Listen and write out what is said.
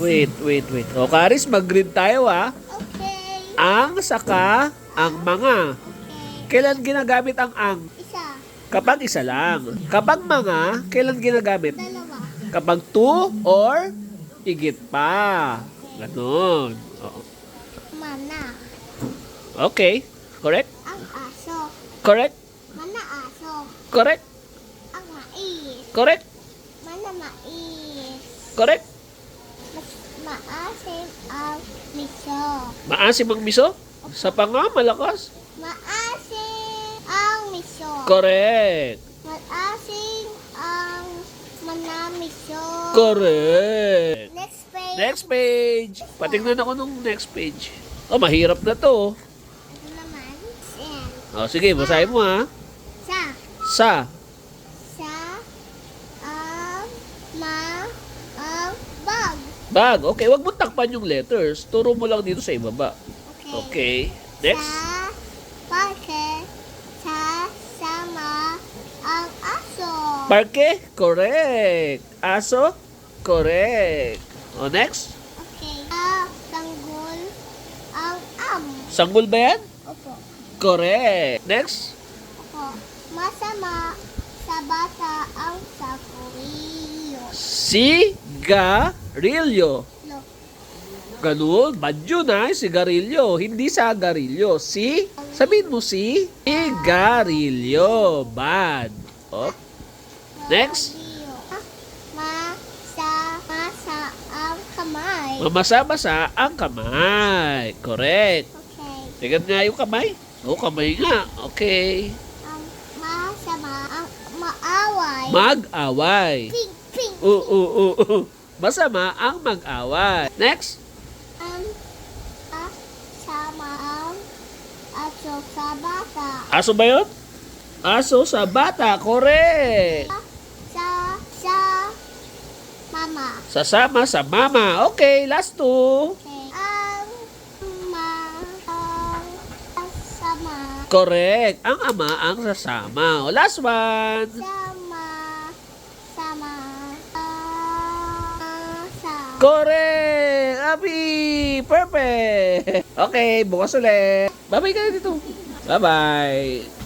Wait. O, Karis, mag-read tayo, ha? Okay. Ang saka ang mga. Okay. Kailan ginagamit ang ang? Isa. Kapag isa lang. Kapag mga, kailan ginagamit? Dalawa. Kapag two or higit pa. Ganon. Oo. Mana. Okay. Correct? Ang aso. Correct? Mana aso. Correct? Ang mais. Correct? Mana mais. Correct? Mas maasim ang miso. Maasim ang miso? Sa panga, malakas? Maasim ang miso. Correct. Maasim ang manamiso. Correct. Next page. Next page. Patingnan ako nung next page. Oh, mahirap na to. Ito naman. Sen. Oh, sige, basahin mo, ha. Sa. Sa. Sa. Ang bag. Bag. Okay, wag mo takpan yung letters. Turo mo lang dito sa ibaba. Okay. Okay. Next. Sa parke. Sa sama ang aso. Parke. Correct. Aso. Correct. Oh, next. Okay. Sa tanggol ang Sanggol ba yan? Opo. Correct. Next. Opo. Masama sa bata ang sakurilyo. Sigarilyo. Lo. Ganun. Bad yun, ha? Sigarilyo. Hindi sagarilyo. Sabihin mo sigarilyo. Bad. Oh. Next. Masa ang kamay. Mamasa-masa ang kamay. Correct. Okay. Tingnan nga yung kamay. Oh, kamay nga. Okay. Masama ang maaway. Mag-away. Ping, ping. Masama ang mag-away. Next. Sama ang aso sa bata. Aso ba yun? Aso sa bata. Correct. Sa mama. Sasama sa mama. Okay, last two. Okay. Ang sama. Correct. Ang ama ang sasama. O, last one. Sama. Correct. Abi. Perfect. Okay, bukas ulit. Bye-bye ka na dito. Bye-bye.